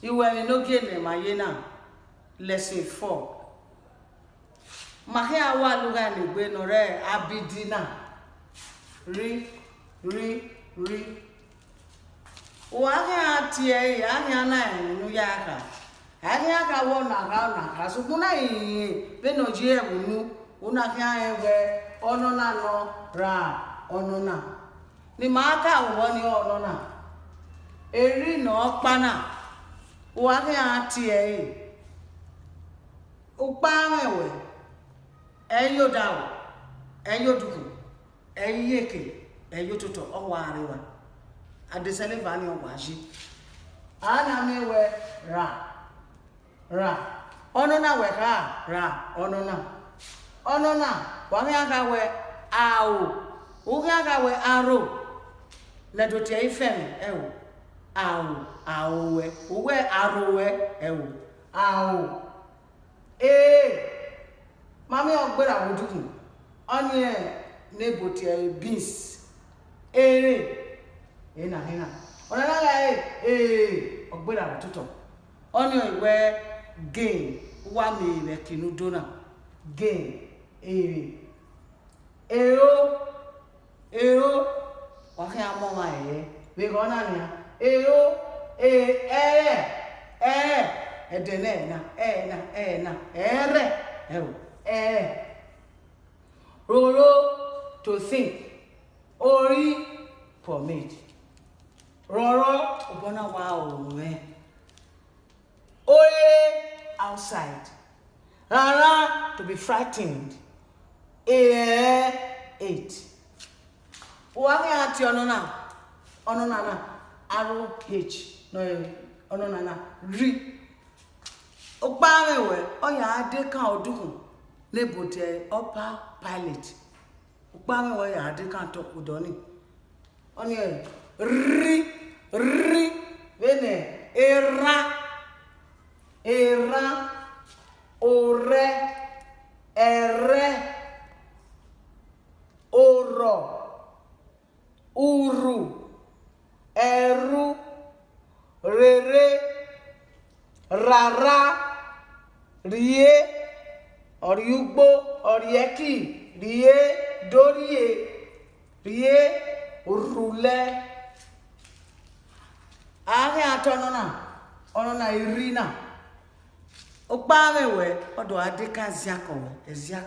Iwe no gene mayena lesson 4. Mahe awa luga ni gbe no re abidina. Ri. Wa ga tie ya nya na enu ya ka. Anya ka wo na ka so kuna yi be no ji ebunu una ka ewe ono na no ra ono na. Ni ma ka wo ni ono na. Eri no pa na. Wa ga tie upa mewe eyo dawo eyo duku eyeke eyo toto owa arewa adesele vani ogwaji ana mewe ra ono na we ka ra ono na wa ga we awo o ga we aro le do tie ifemi ewo awo we aro we ewo awo mami ogbera woduku oni neboti beans ena ona la ogbera wotuto oni iwe gain wa mi be kinu dona gain wa kan amo ma we go na ni edene na ere roro to think ori permit roro obona wa owe outside rara to be frightened 8 wa ga ati ono na aro h no ono na ri Okpamewe oya ade kan odukun lebote upper pilot. Okpamewe ya ade kan to odoni. Oni ri vene era ore ere oro uru eru rere rara rie oriugbo orieki rie dorie rie rule age ono na irina Okpamewe odo ade kan ziakowe